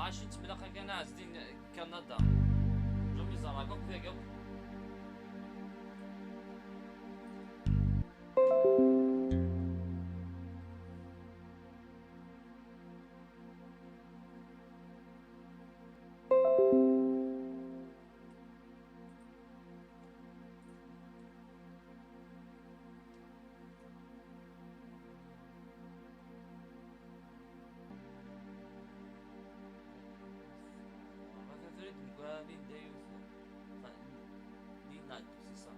عشان تبلاقا كان عازدين كندا جومي زراكوك فيقو فريد مقابل دا يوثو دي نادو سيسا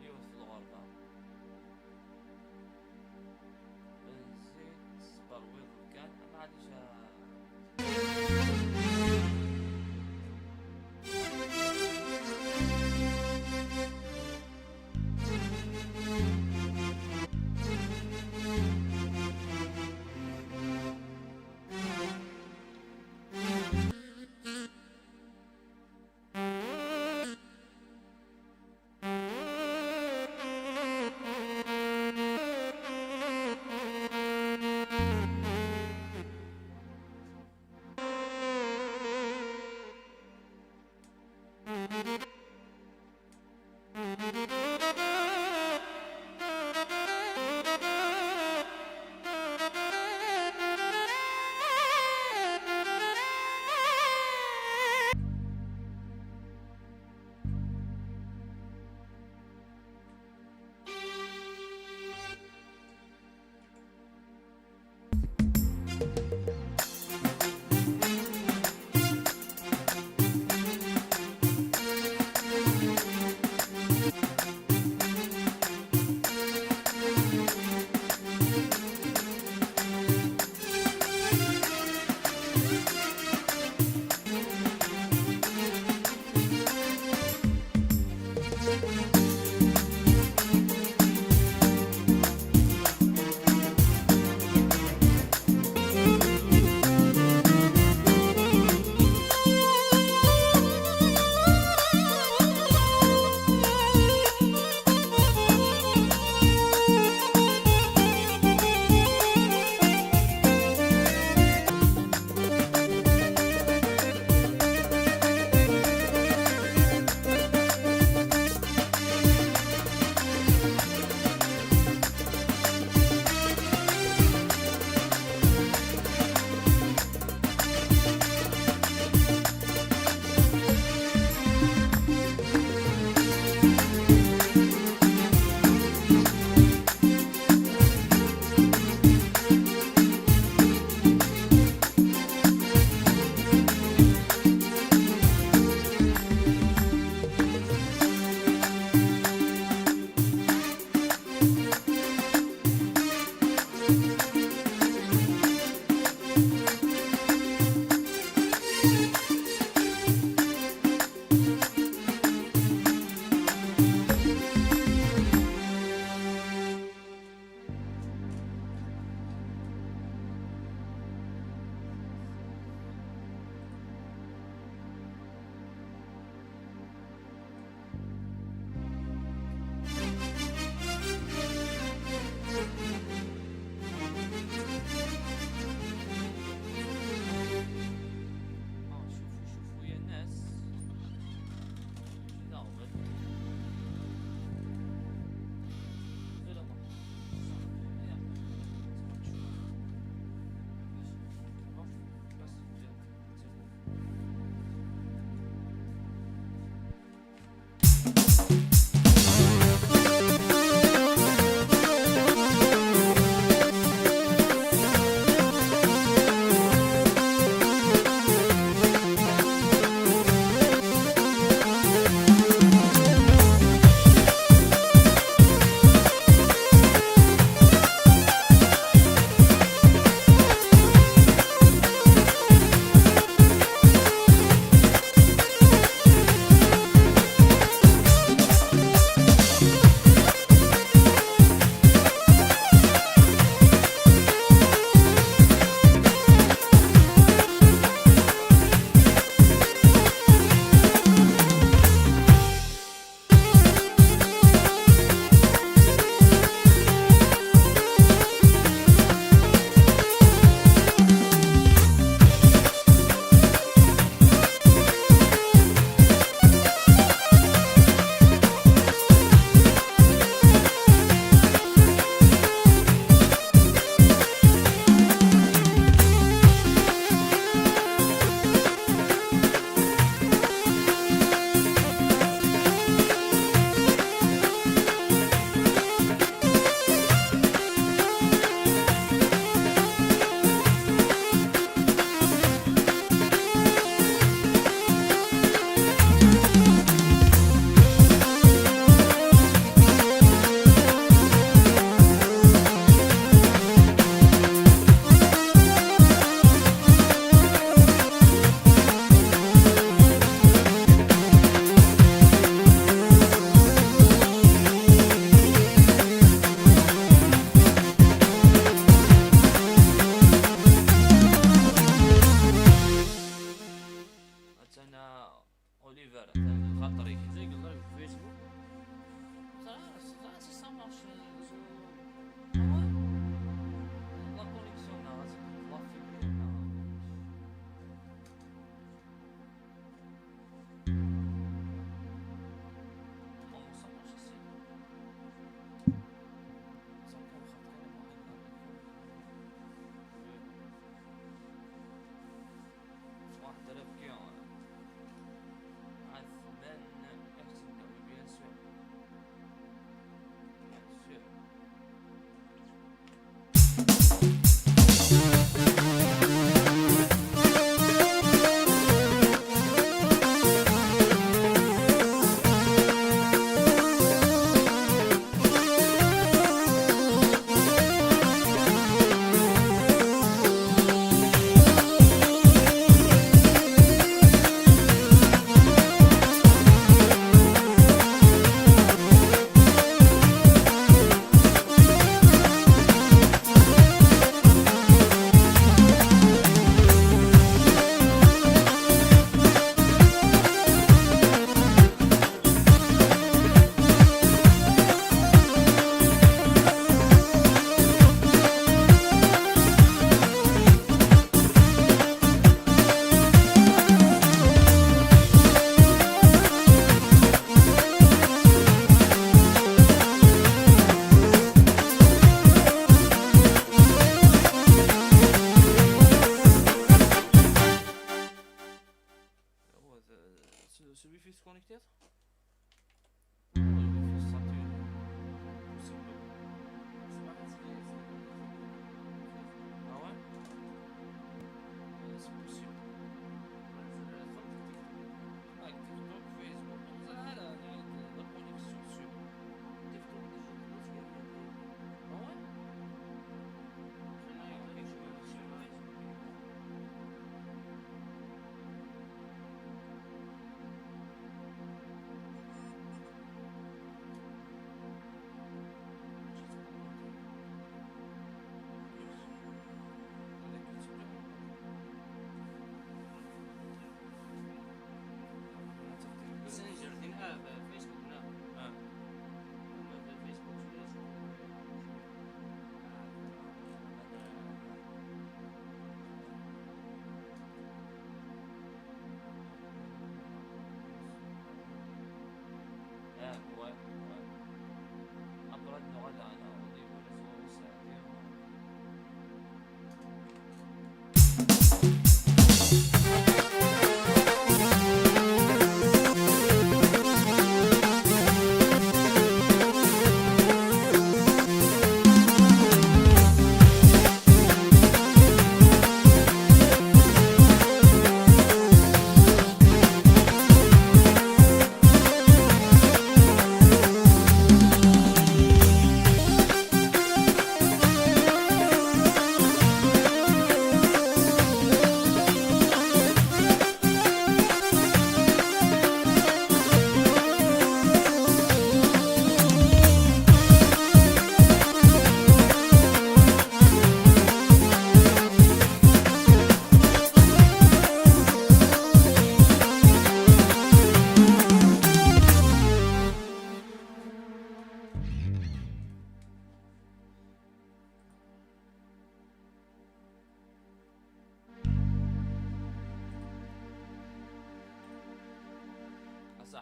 يوثو الغربة بنزيد برويض كان ما عادش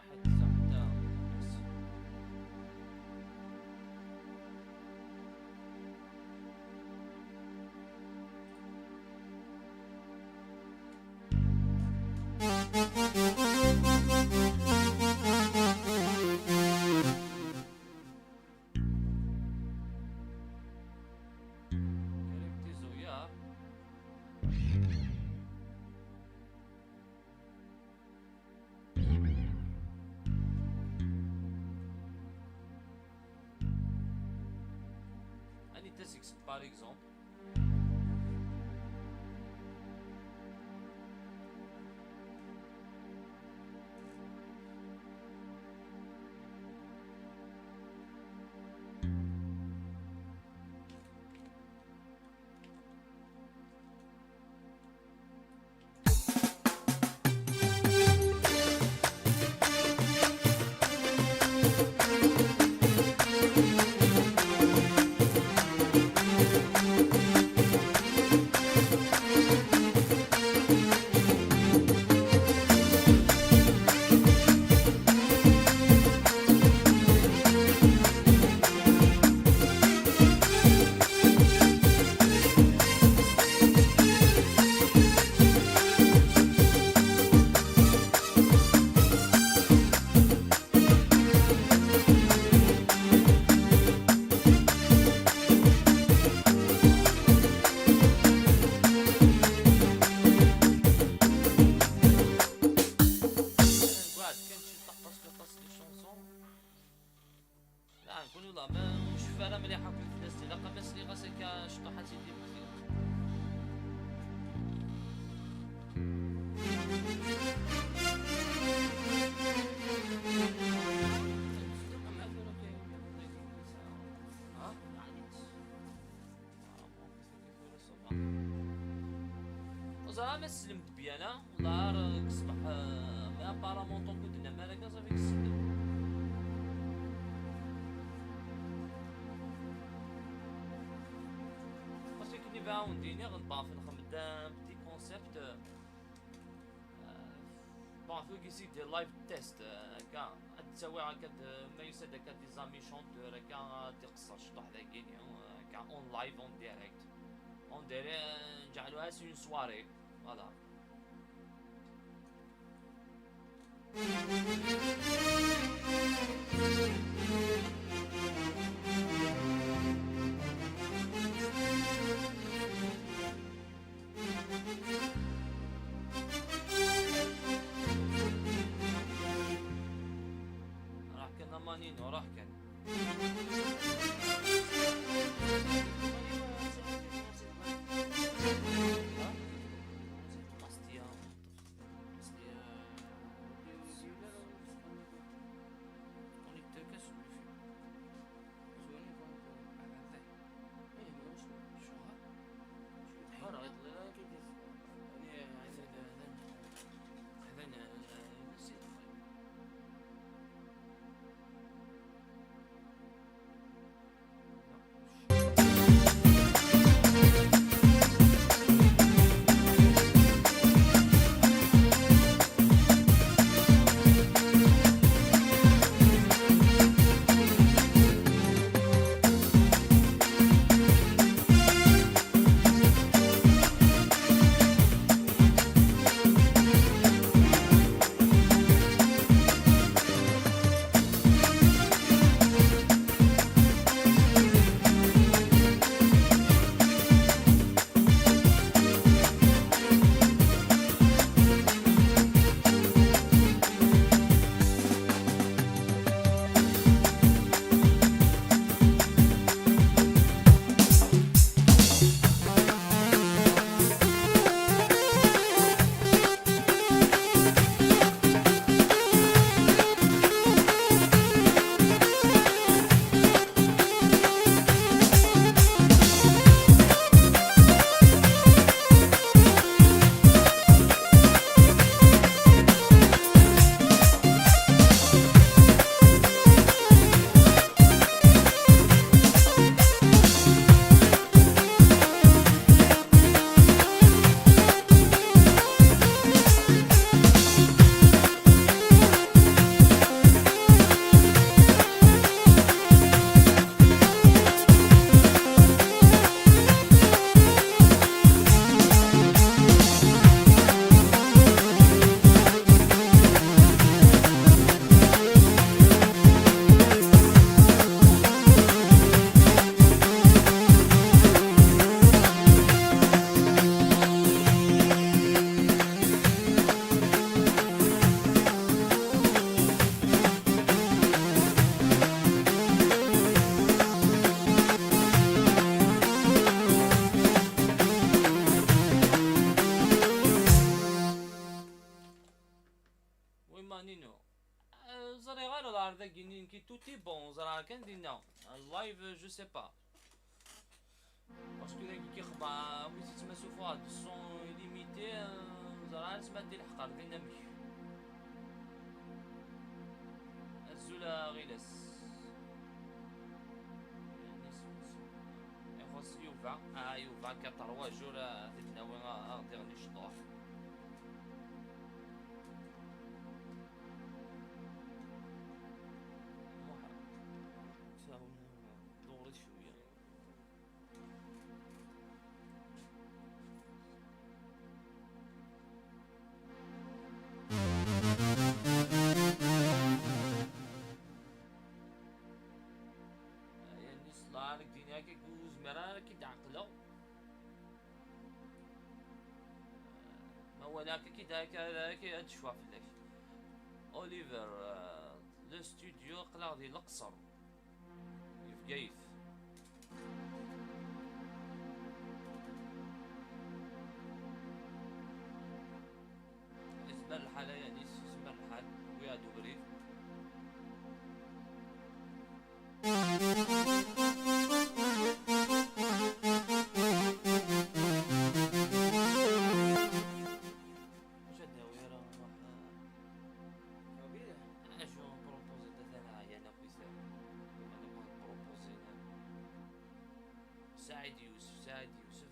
راحت حتى بس. كريمتي زويار. Annie Tessix par exemple. ما سلمت بي انا والله راه كصبح ما ابارامون طون كنت نعمل هكا صافي كسلم. باسكو كني باونديني غنبقى في نخدم بتي كونسيبت بون فو كيسي دير لايف تيست هكا تسوي هكا ما يسد هكا دي زامي شونتور هكا تقصر شطح ذاكين هكا اون لايف اون ديريكت اون ديريكت نجعلوها سي اون سواري فوالا. راح كنا مانينو راح كان هذا كي توتي بون زرا كان دينا اللايف جو سي با باسكو داك كي خبا بغيتي تسمى سوفوا هاد الصون ليميتي زرا تسمى دير الحقار ديالنا مك الزولا غيلاس يخص يوفا يوفا 4 جور تتناوي غادي نشطوح دوري شويه يعني صلاح لك دينا كي كوز مرا كي تعقلو ما ولاك كي داك هاد الشوا فلاش اوليفر لو ستوديو قلا ديال القصر في قايف اسم الحال يعني اسم الحال ويا دوبري سعيد يوسف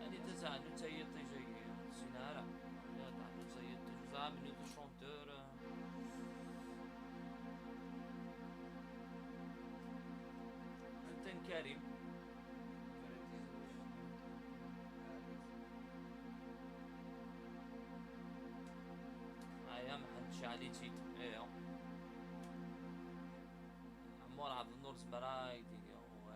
يعني تزعل تسيط جاي سينارا لا تعلو تسيط جزء من الشونتور انت كريم هيا محدش عليه تيت ايه عمور عبد النور زمراي ديني هو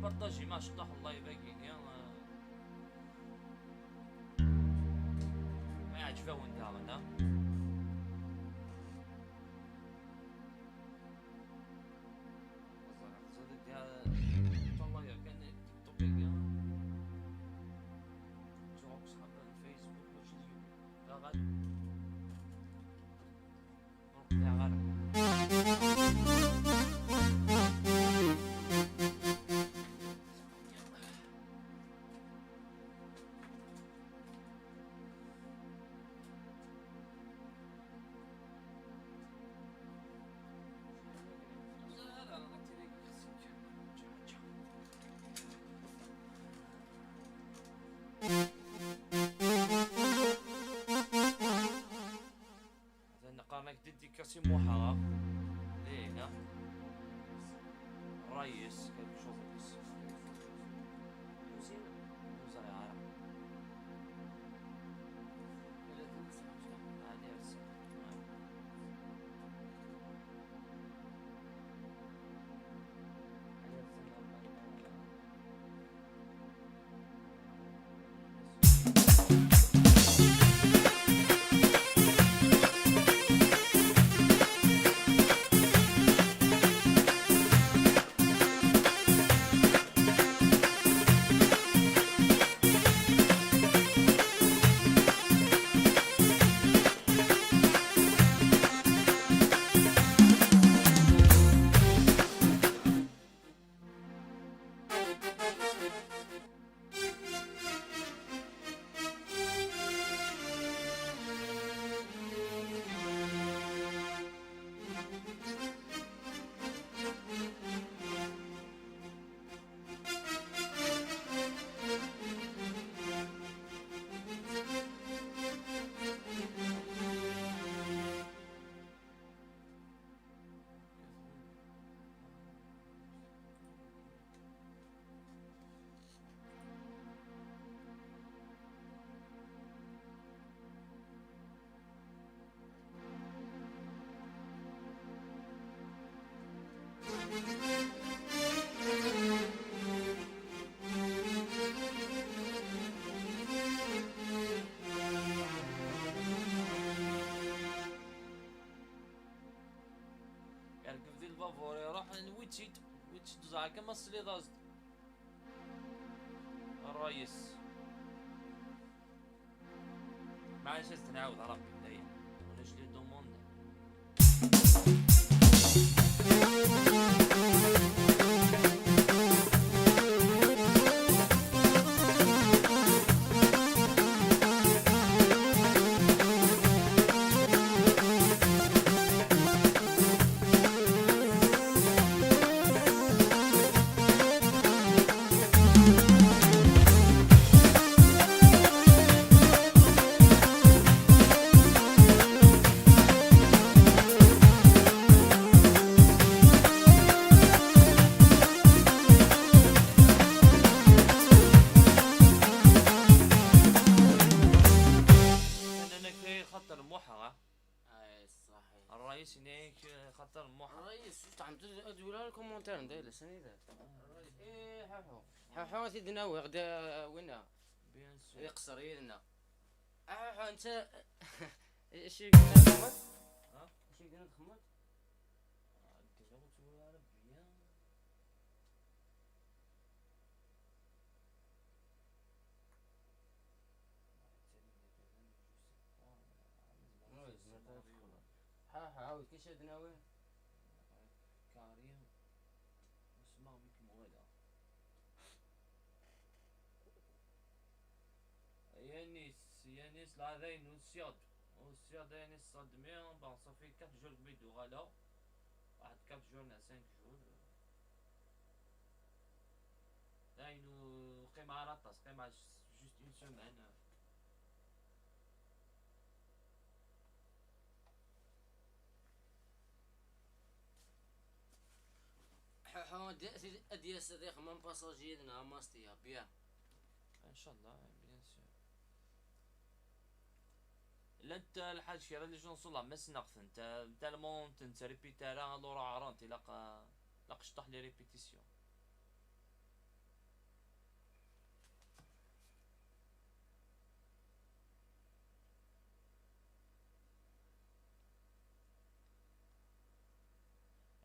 بارطاجي ما شطح الله يبقيني ما يعجبه وانت هذا والله يا كان تيك توك يا جواب صحاب الفيسبوك واش اليوم لا غاد يا غالب نقارنك ديديكاسي موحرة لينا رئيس quelque chose comme ça وزارة عرب يركب في الفافور يروح ويتشيت دوز كما السلي ضازد الرئيس ما عادش نعاود ربي بنايا ولا جلي دوموند. خطر موحة اي صحيح. الرئيس هناك خطر موحة. الرئيس شفت عم تدوي الكومنتير ندير سنيدة. الرئيس ايه حاحو سيدنا غدا وين بيان سور يقصر يدنا. حاحو انت ايش قلنا تخمت؟ ها؟ ايش قلنا تخمت؟ عاود كيش عندنا وين؟ كريم اسمع بك موالى يانيس العذين والسياد يانيس صدمين بان صافي 4 جور بيدو غلا واحد 4 جور نا 5 جور داينو قيمة رطاس قيمة جوست اون سومان. حاحو ادي صديق من باساجيرنا ماستيا بيان ان شاء الله بيان سور. لا انت الحاج كي راني نوصل ما سنقث انت تالمون انت ريبيتارا لورا عرانتي لاق شطح لي ريبيتيسيون.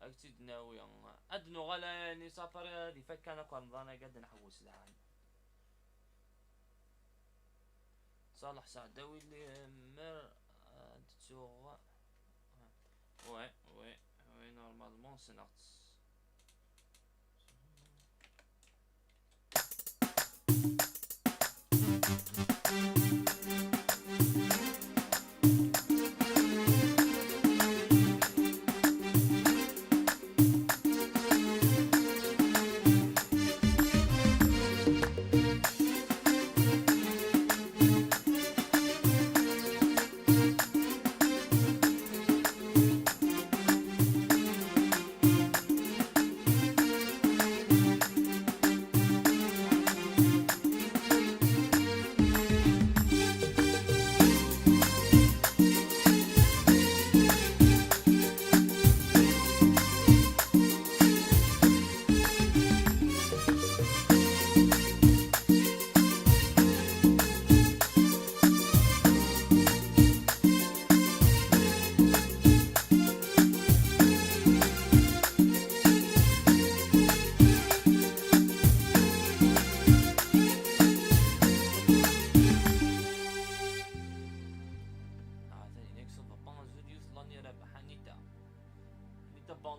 اكتيد ناوي ادنو غلا يعني سافر هادي فكان رمضان قد نحوس لها صالح سعداوي اللي مر تسوغ وي نورمالمون سنقص.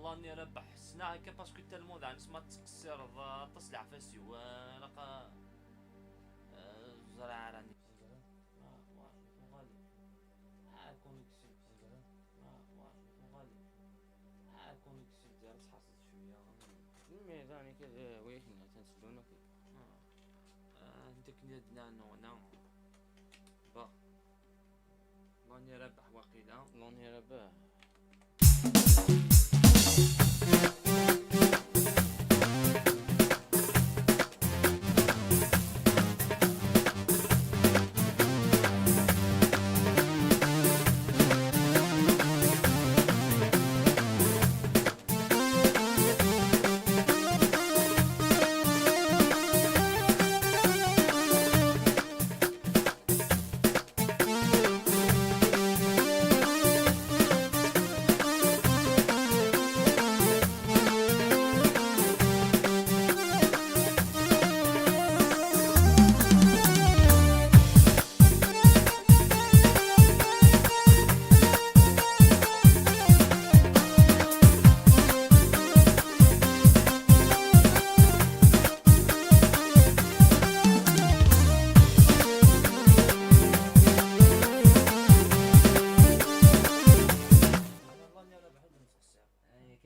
لاني ربح السنة هكا باسكو تالمون ذا نسمع تقصر تصلع فاسي ولقى زرع راني غالي كونيكسيون غالي كونيكسيون ديال تحصل شوية مي ذاني كذا ويحنا تنسلونا كي عندك ندنا نونا با لاني ربح وقيلا لاني ربح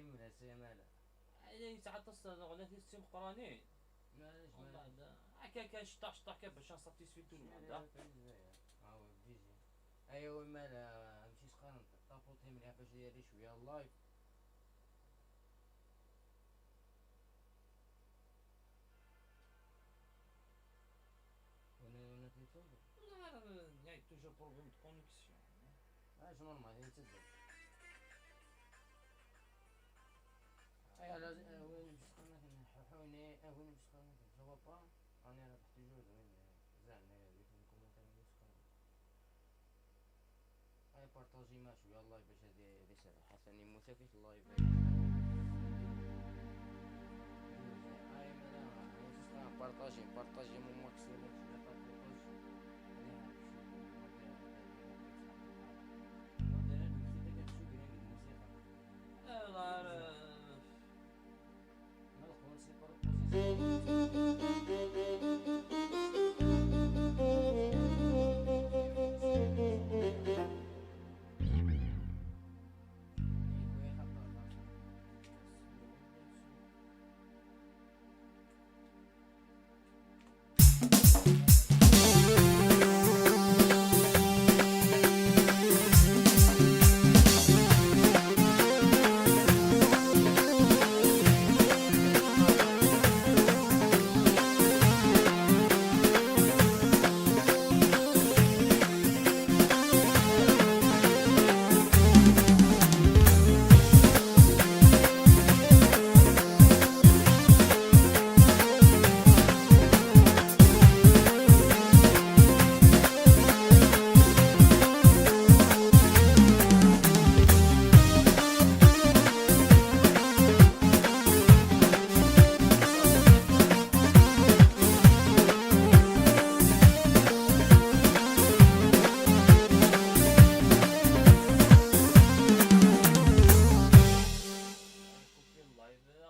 كمل هسه مالا. يعني ساعات تصل اغنية السيم قرانين معليش ومن مالا. بعد هكا شطح شطح كيف باش نساتيسفي تو الموند. هاو بيجي. ايوا مالا مشي سخان طابوتي مليح باش داير شويه اللايف. وانا تنتظر. يعني توجور بروبليم دو كونيكسيون. اش نورمال هي تسد. ايوا وين مشي سخان حوني وين مشي سخان سوا با راني راه تحت جوج وين زعما هذيك الكومنتار مسخان. اي بارطاجي مع شويه اللايف باش هادي رساله حسني موسى كيف اللايف. اي مالا بارطاجي مو ماكسيموم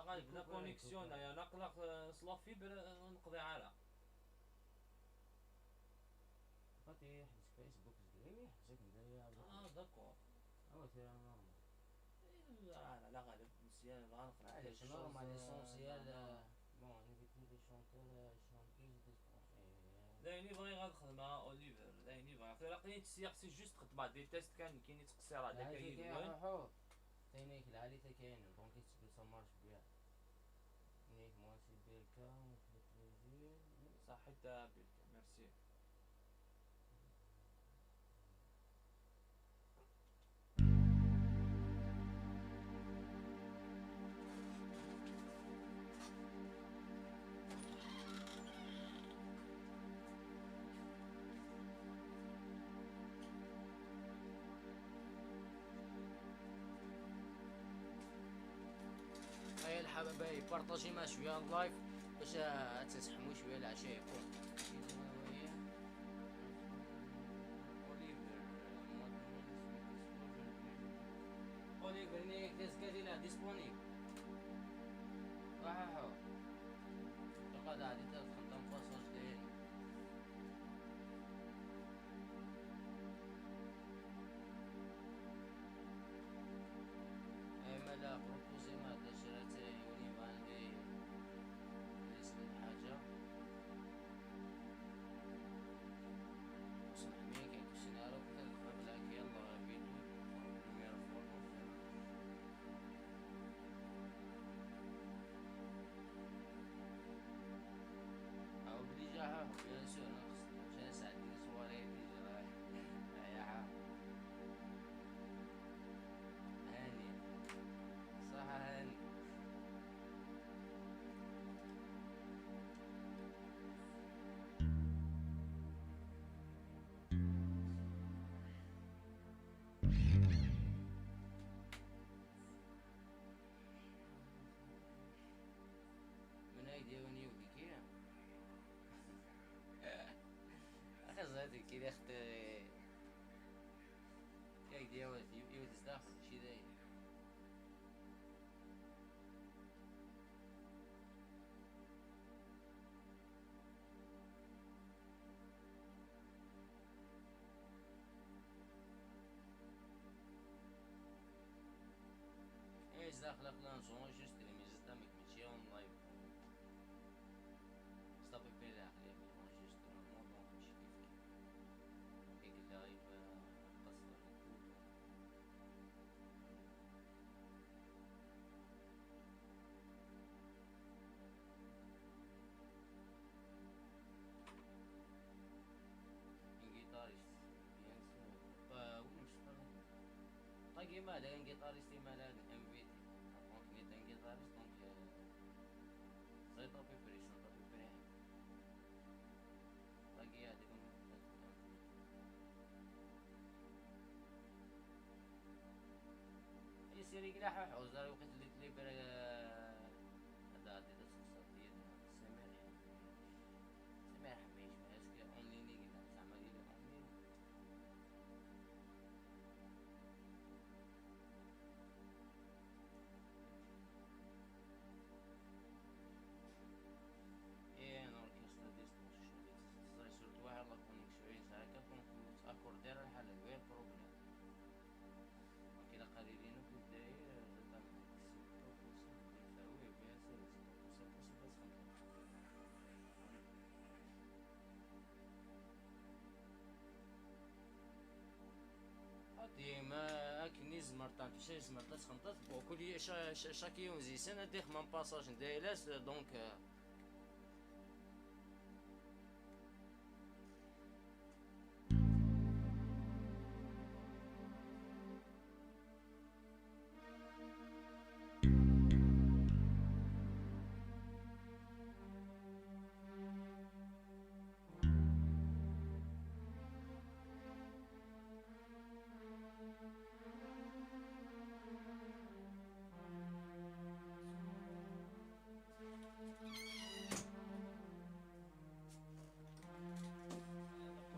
غالبنا كونيكسيون يا نقلق صلا فيبر نقضي على بقيت يحبس فيسبوك زعما يحبسك نتايا. داكور. هو تيرا نورمال. لا غالب مزيان غنقرا علاش نورمال ليسونسيال. بون انا قلت لي شونتور شونتيز دايني بغي غاد خدمة اوليفر دايني بغي خلي تسيق سي جوست خدمة دي تيست كاين تقصير هذاك كاين حور تاينيك العالي تا كاين دونك يتسبل سمارش بيع نيك مواسي بيركا وتلفزيون صح حتى بيك ميرسي. هاي الحبايب بارطاجي مع شويه اللايف باش تسحموا شويه العشاء يكون اوليفر نيك ديسكادي لا ديسبونيبل راحو تقعد عادي تخدم باساج داير. اي مالا بروبوزي ما شرات يونيفان لي اسم الحاجة اسمح مين كاين كوسينارو كذا بلاك يلا فيديو بريمير فورم او بديجا ها بيان سور نقص عشان ساعدني صوري ديجا رايح يا ها هاني صح هاني. من هاي ديواني وديكيا أخذتك كده أخت هاي ديواني يوتستاخد شي داير. داخل s'enregistrer mais قدامك ماشي اون لايف صافي بي داخل يا enregistrement دونك ماشي كيف كيف لايف قصر جيتاريست بيان سور وين مش طاقي مالا ان جيتاريست مالا ام في تي دونك نيت ان جيتاريست دونك زي طابي بريسون طابي بريم طاقي هاديك اي سيري قلاح حوزر وقت اللي تليبر هذا هادي تصوصات ديال سمير حميش اسكي اونليني قلاح زعما ديال اونلين ايه انا اوركسترا ديستورشن زي سورت واحد لا كونيكسيون هكا دونك اكوردير الحل وين بروبليم دونك الا قليلين في الداير زعما يساوي بيان سور 6% بس 5 ديما كني زمرطان فاش زمرطات خمطات وكل شاك يوم زي سنه ديخ من باساج دايلاس دونك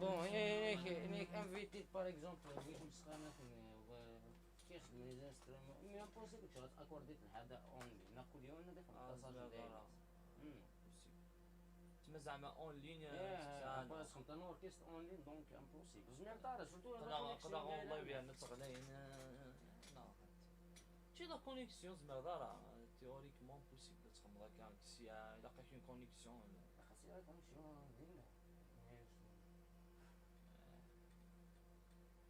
بون هيك انفيتيت باغ اكزومبل بغيت مسخانه كيخدم لي زانسترومون مي امبوسيبل شغل اكورديت هذا اونلي نقول يوم ندير باساج داير تما زعما اون لين باش خمت انا اوركستر اونلي دونك امبوسيبل زعما طار سورتو نقدر اون لايف يعني تغنين تي لا كونيكسيون زعما دارا تيوريكمون بوسيبل تخمم هكا سي الا لقيت اون كونيكسيون خاصني غير كونيكسيون زينه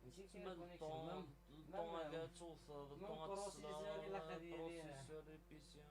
ماشي كاين تما كونيكسيون الطون هذا توصل الطون بروسيسور إلا خدي ليها. بروسيسور ريبيسيون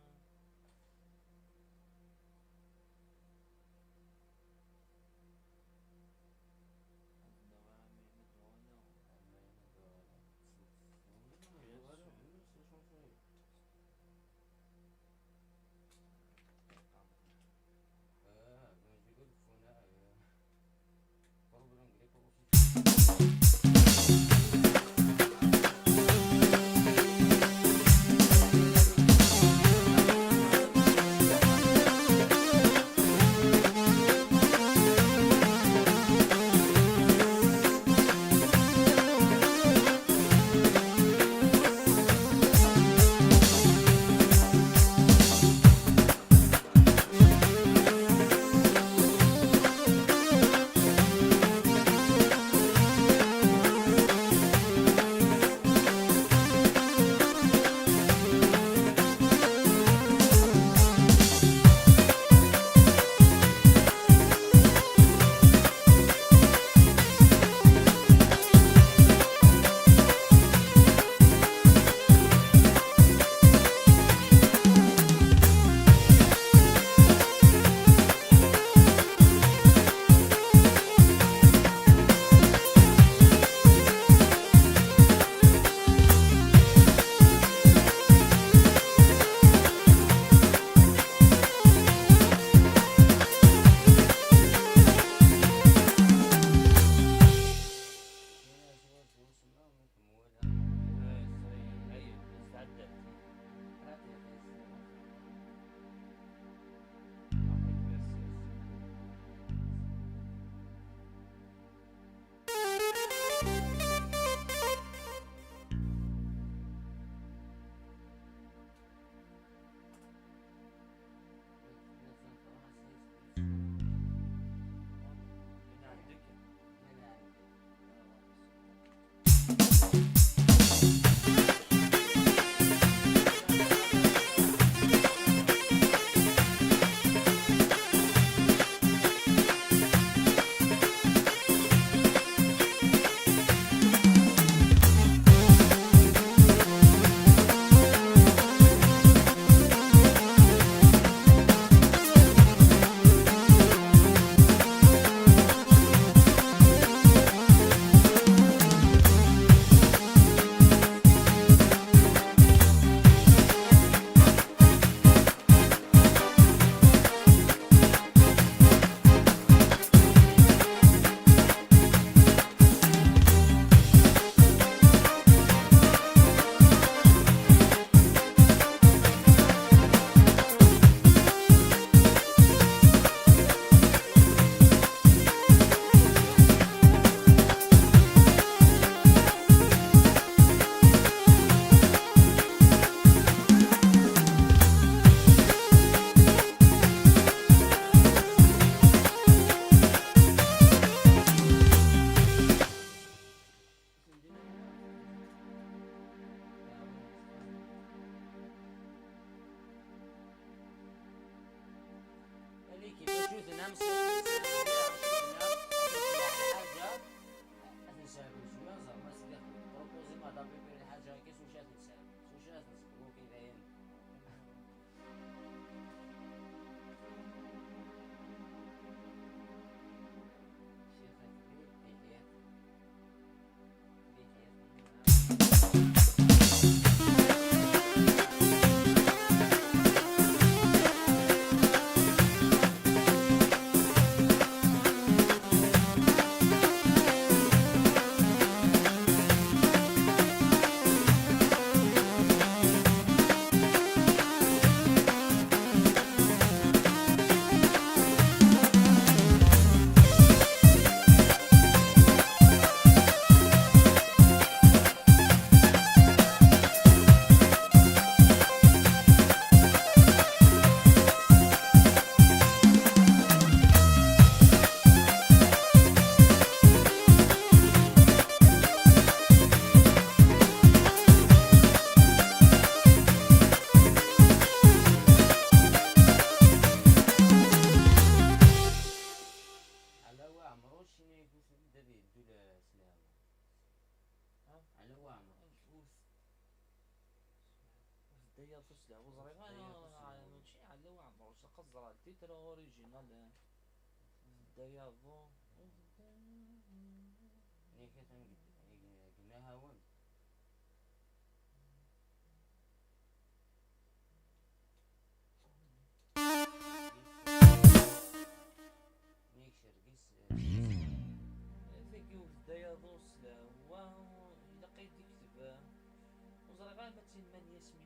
لي كيفاش يوثنا مسكين حاجه تنسالو شويه زعما سيدي بروبوزي ما دابا يبان حاجه كيس واش تنسالو واش تنسالو كي داير على واعمرو شنو يقول دابا يدو لسلام على واعمرو دايا فسلا وزريغا ماشي على وعمر واش قصر التيتر اوريجينال دايا فو نيكا قلناها وين نيك شرقيس ثيكي دايا فوسلا هو الا قيد يكتب وزريغا ما تسمى ياسمين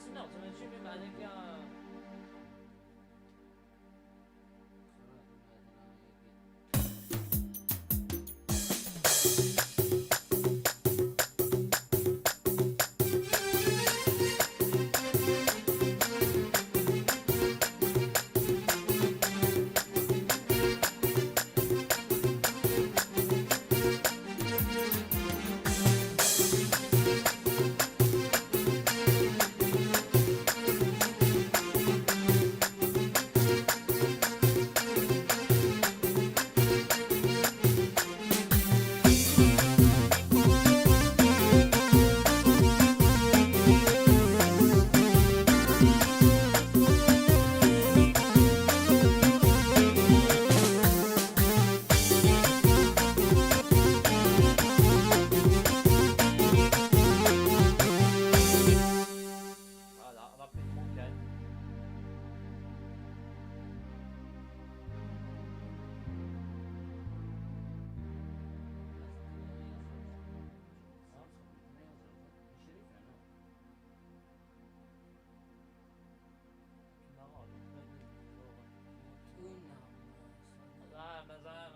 سمعت ماشي بما عليك رابيدمون كان لا مازال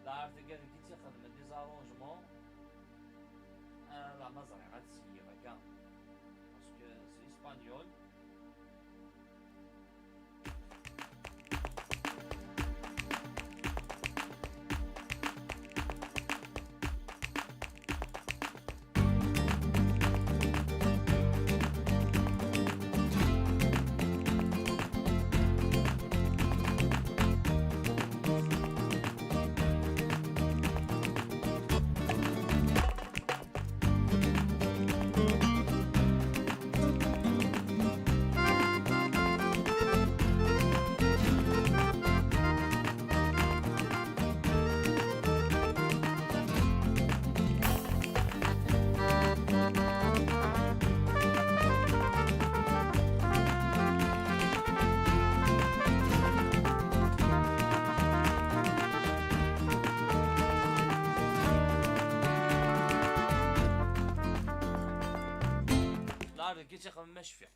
عرفت قال كي تيخدم دي زارونجمون لا مازال غاد تسيي هكا باسكو سي اسبانيول لا كي تيخدم مشفى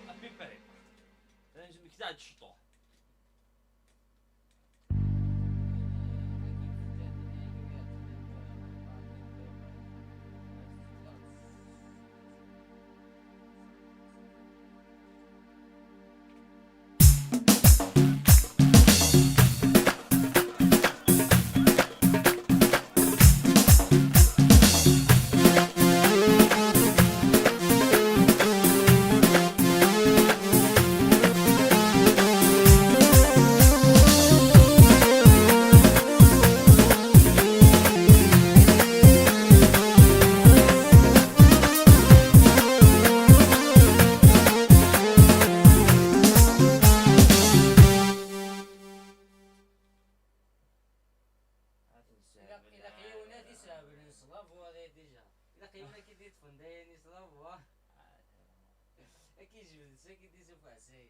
ابيبري نجم كدا تشطوه إلا قيونا تيسراب الانصلاف وهذا ديجا إلا قيونا كي تدفن داين يصلاف هو أكيد جبد ساكي تيسوف عساي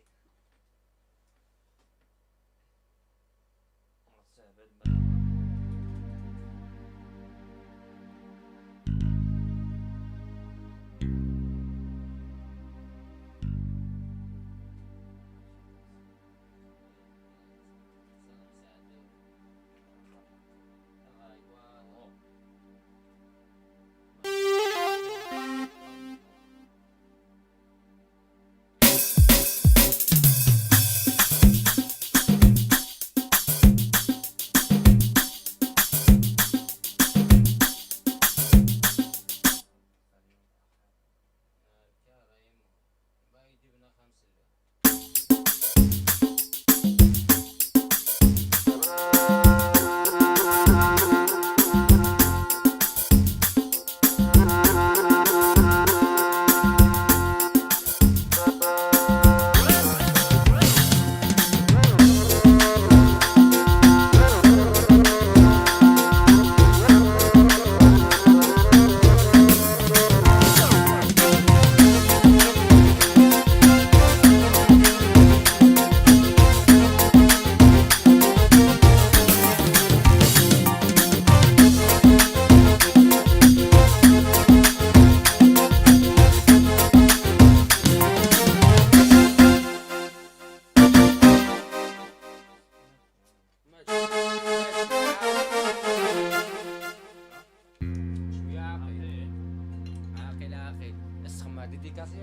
ديديكاسي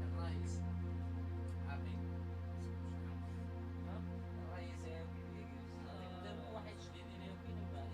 الرئيس عقيل الرئيس دابا واحد جديد اللي يمكن بعد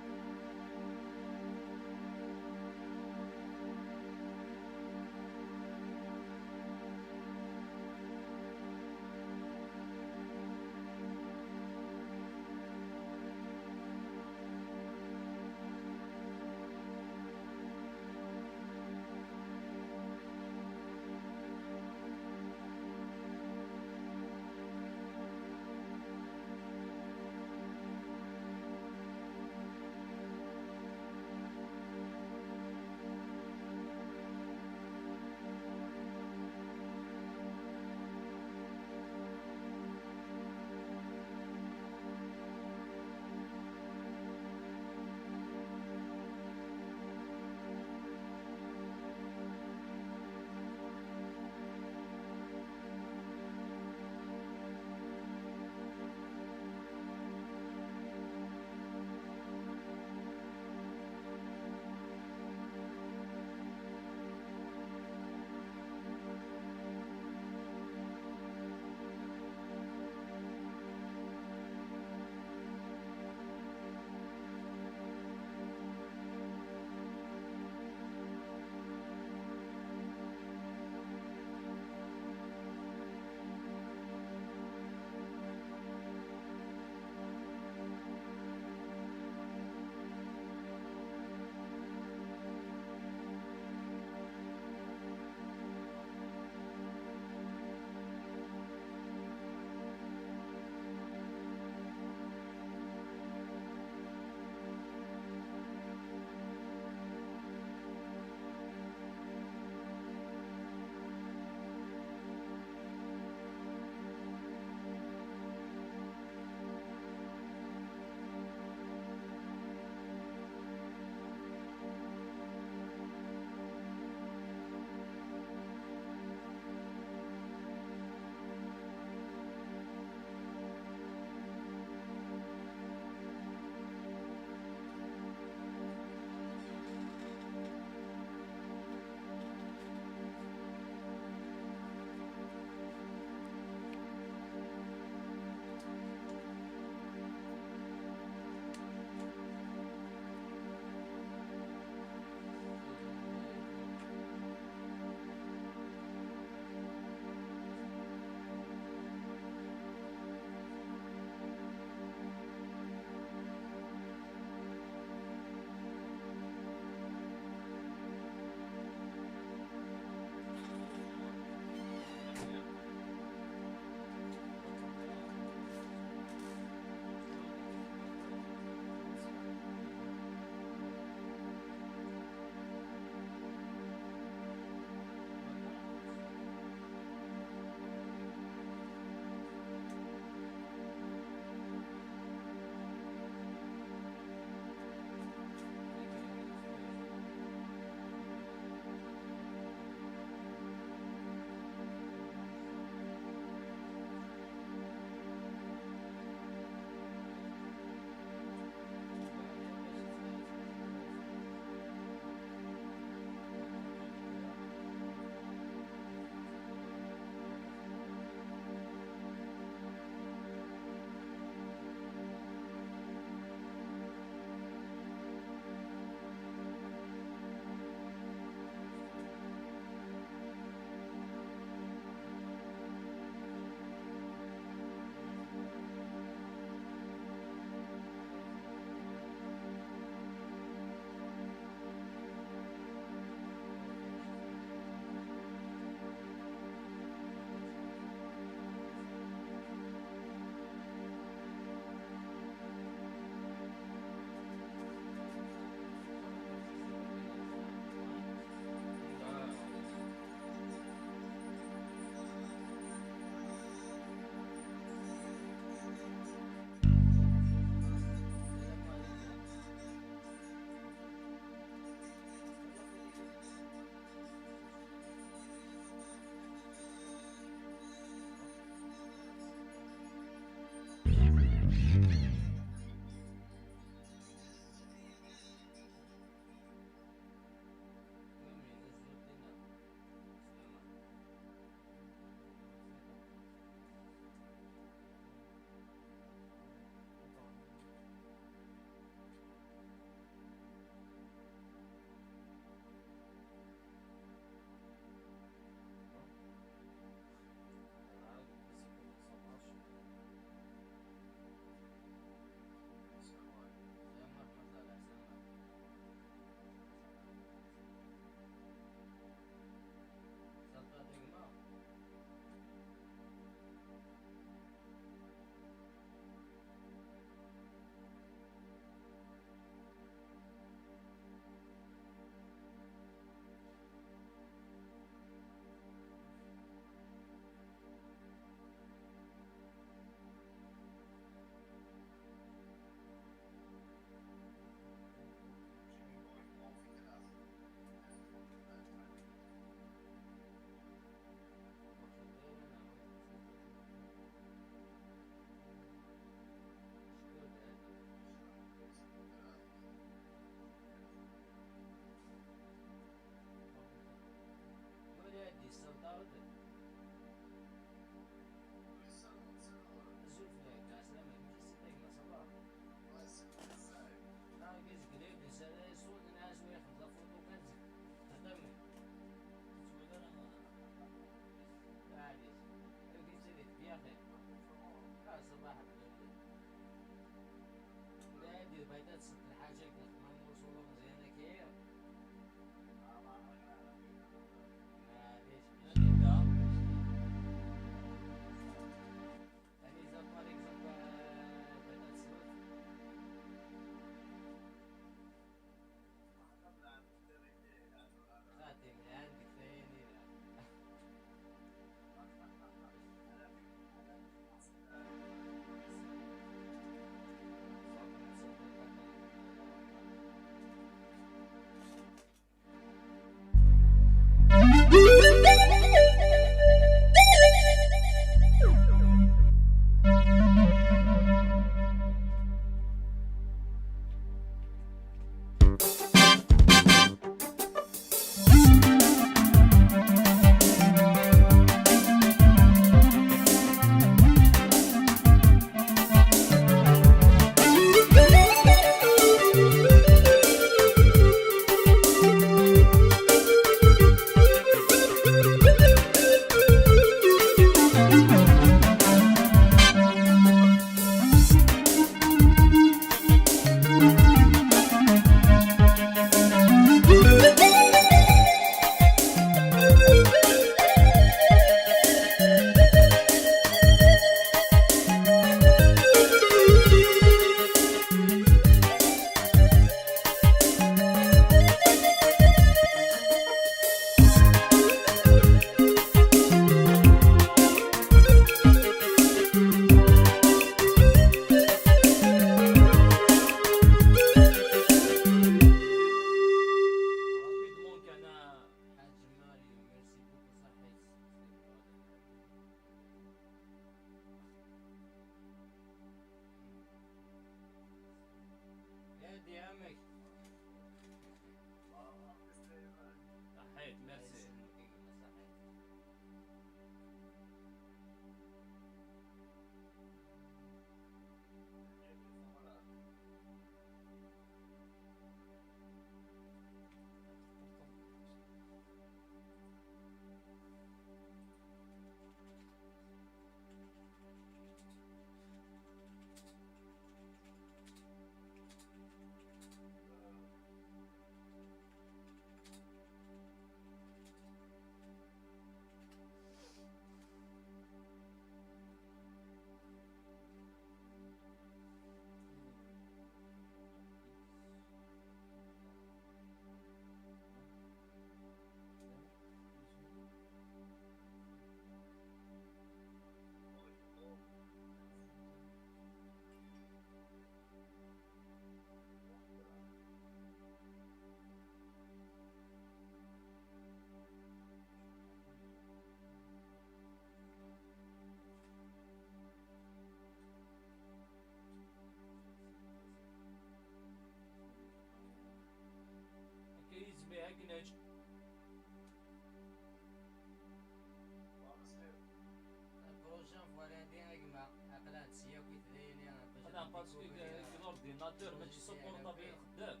لا باسكو الاورديناتور ماشي سوبور طبيعي خدام.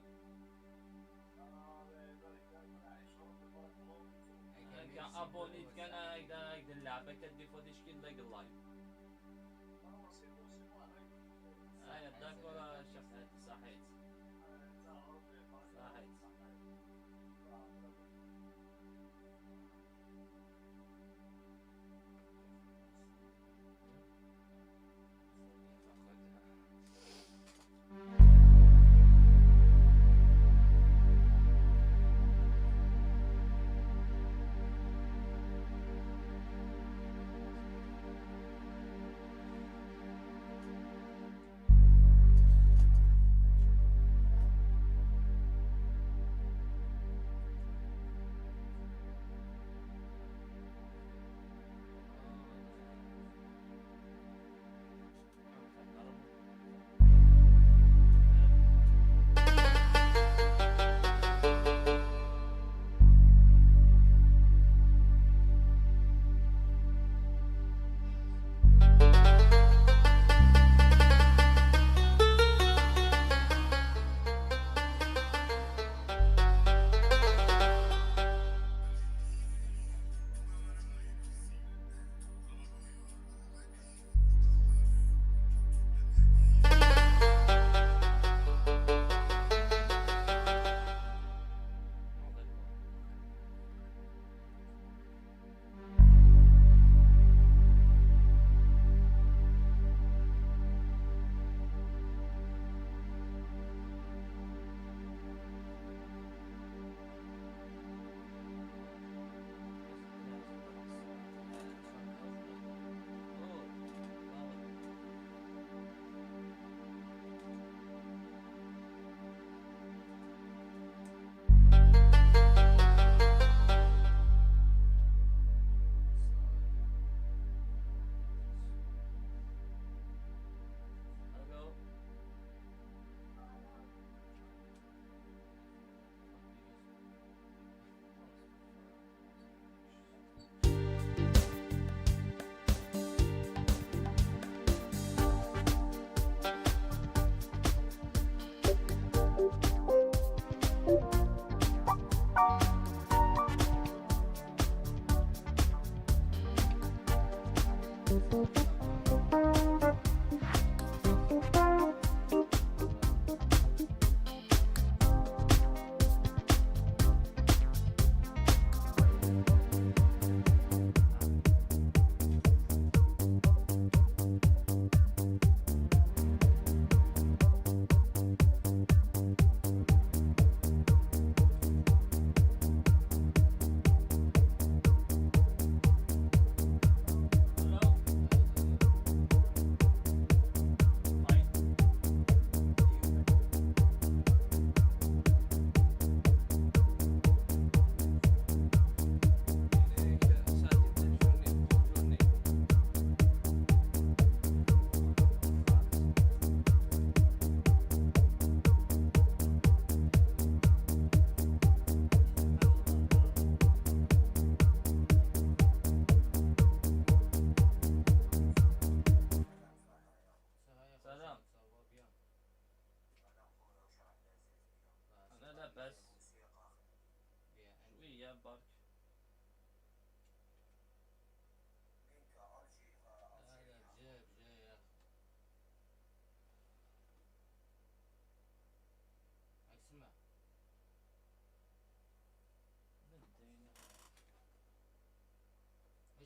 كان ابونيت كان هكذا اللعبه كدير فوا تشكيل داك اللايف. داكور شفت صحيت صحيت.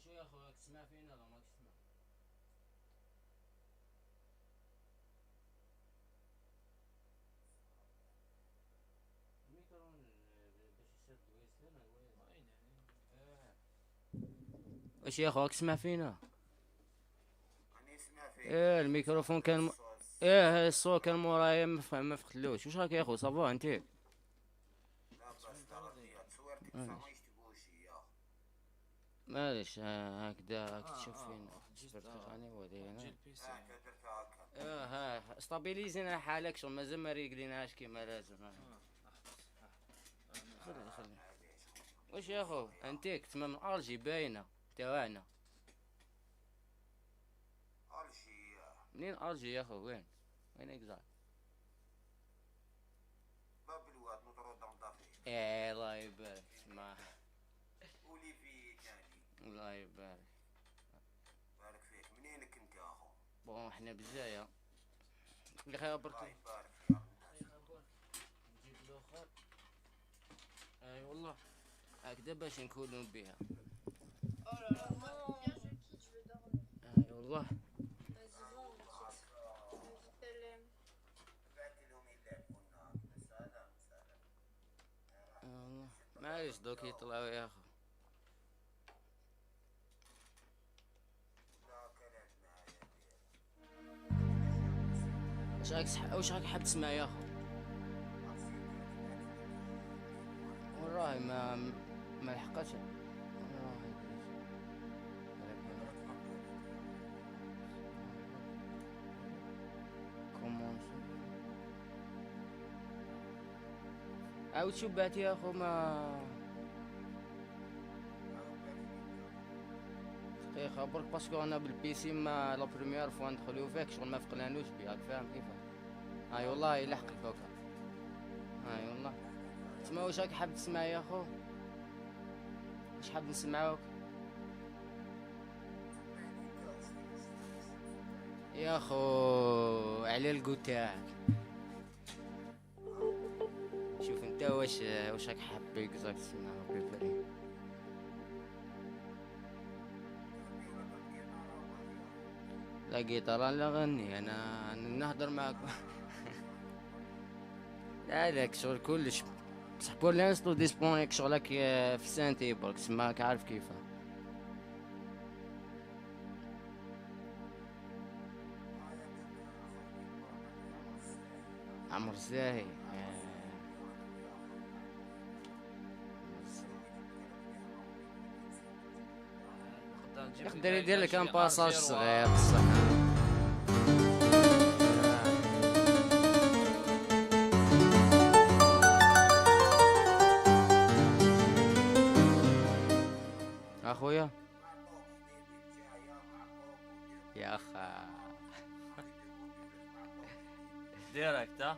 شو يا اخويا تسمع فينا ولا ما تسمع؟ الميكروفون باش يسد ويسلنا واش يا اخويا تسمع فينا؟ راني نسمع فيك. ايه الميكروفون كان ايه الصوت كان مورايا ما فقتلوش. واش راك يا اخو صافا انت؟ لا بس تعرفني تصويرتك ما يشتبوش يا معليش هكذا راك تشوف فينا صبرت غاني ودينا هكا درت هكا. ها استابيليزينا حالك شو مازال ما ريقليناش كيما لازم. خلي واش يا اخو انت كتما من الجي باينه تاعنا الجي منين الجي يا اخو وين؟ وين اكزاكت؟ باب الواد نوتردام دافي. ايه الله يبارك اسمع. اوليفي تاني. الله يبارك. بارك فيك. منينك انت يا اخو؟ بون احنا بجاية. اللي خابرك. الله يبارك يا رب الناس. نجيب الاخر. اي والله. هكذا باش نكونوا بها. Oh là là, viens, je quitte, je veux dormir. اي والله. Vas-y, viens, on quitte. Vas-y, Pelem. بعت لهم يلعبونا. سلام سلام. والله معليش دوك يطلعوا يا اخو. لا كلام معايا. واش راك حاب تسمع يا اخو؟ والله ما لحقتش. عاود شوف بعتي يا اخو ما دقيقة برك باسكو انا بالبيسي ما لا بروميير فوا ندخلو فيك شغل ما فقنانوش بيه راك فاهم كيفاه. هاي والله يلحقك دوكا. هاي والله. تسمى واش راك حاب تسمع يا اخو؟ واش حاب نسمعوك؟ يا اخو على القو تاعك. شوف انت واش راك حاب اكزاكت تسمع بريفيري. لا جيتار لا غني انا نهضر معاك. لا لك شغل كلش بصح بور لانستو ديسبونيك شغلك في سانتي برك تسماك عارف كيفاه. عمر الزاهي يقدر يدير لك ان باساج صغير بصح. اخويا يا اخا ديريكت ها.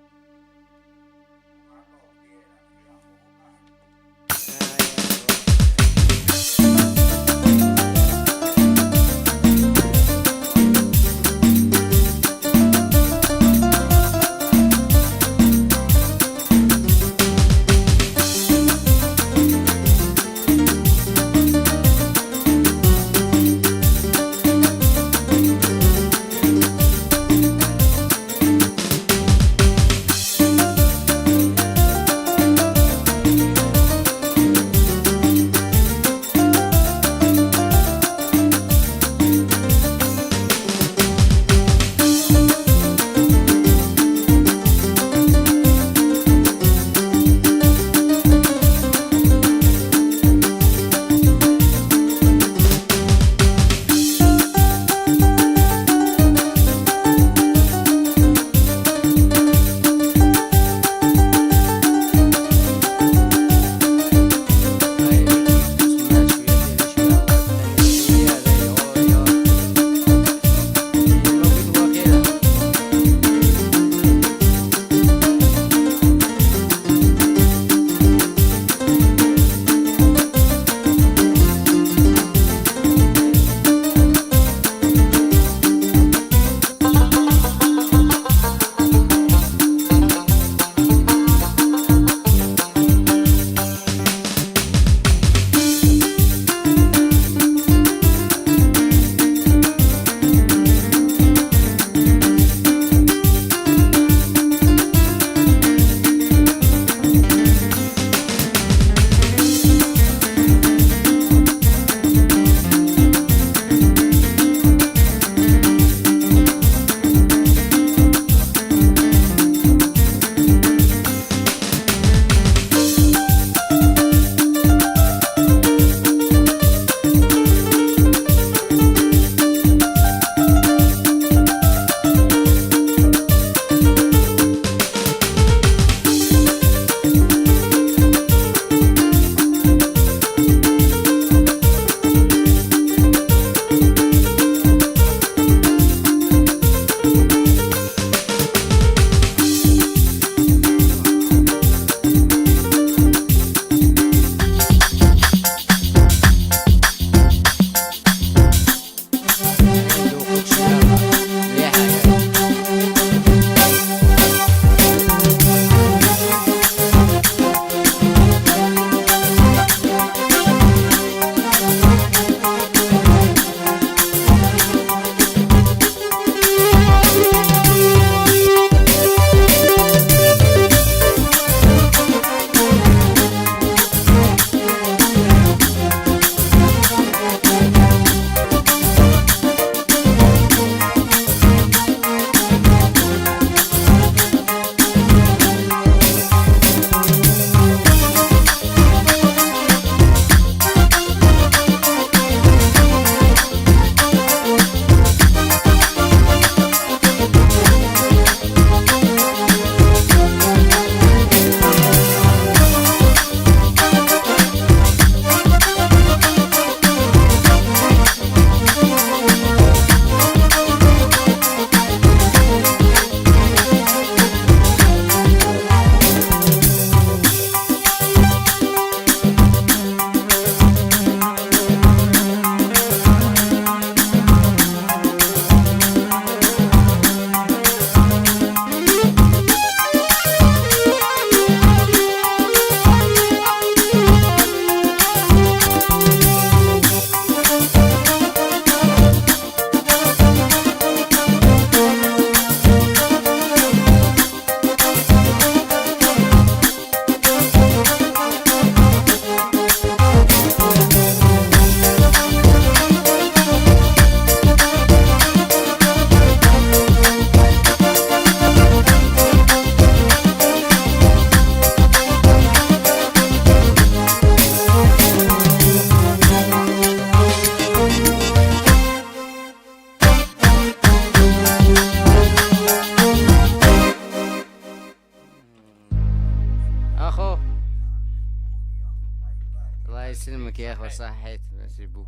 يسلمك يا اخو صحيت ماشي بوك.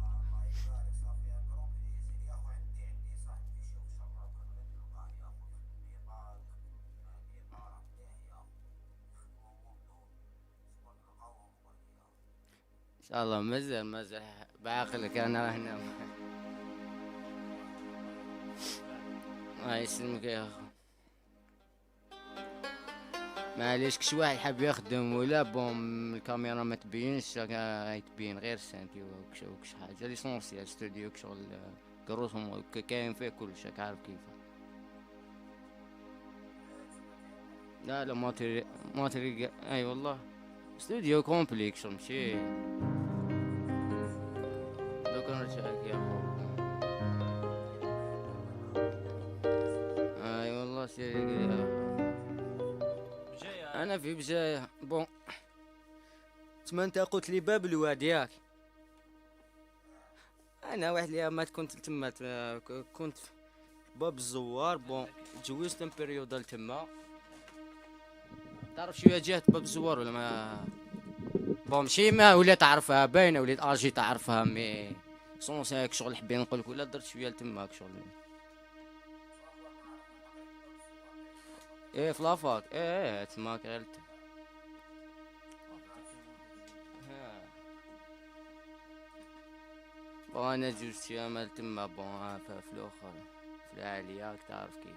ان شاء الله مازال بعقلك انا هنا. الله يسلمك يا اخو. معليش كش واحد حاب يخدم ولا بوم الكاميرا ما تبينش تبين غير السانتي وكش حاجه ليسونسيال استوديو شغل كروسهم كاين فيه كلش راك عارف كيف. لا ماتري اي والله استوديو كومبليكس ماشي دوك نرجعك يا اخو. اي والله سيري انا في بجايه بون. تما انت قلت لي باب الواد ياك. انا واحد الايامات كنت تما كنت باب الزوار بون. تجوزت ان بيريود تما. تعرف شويه جهه باب الزوار ولا ما؟ بون ماشي ما ولا تعرفها باينه وليت اجي تعرفها مي سونس هاك شغل حبيت نقولك ولا درت شويه تماك شغل. ايه في لافاك ايه تماك غير بون. انا جوزت شي مال تما بون في الاخر في العالية تعرف كيف.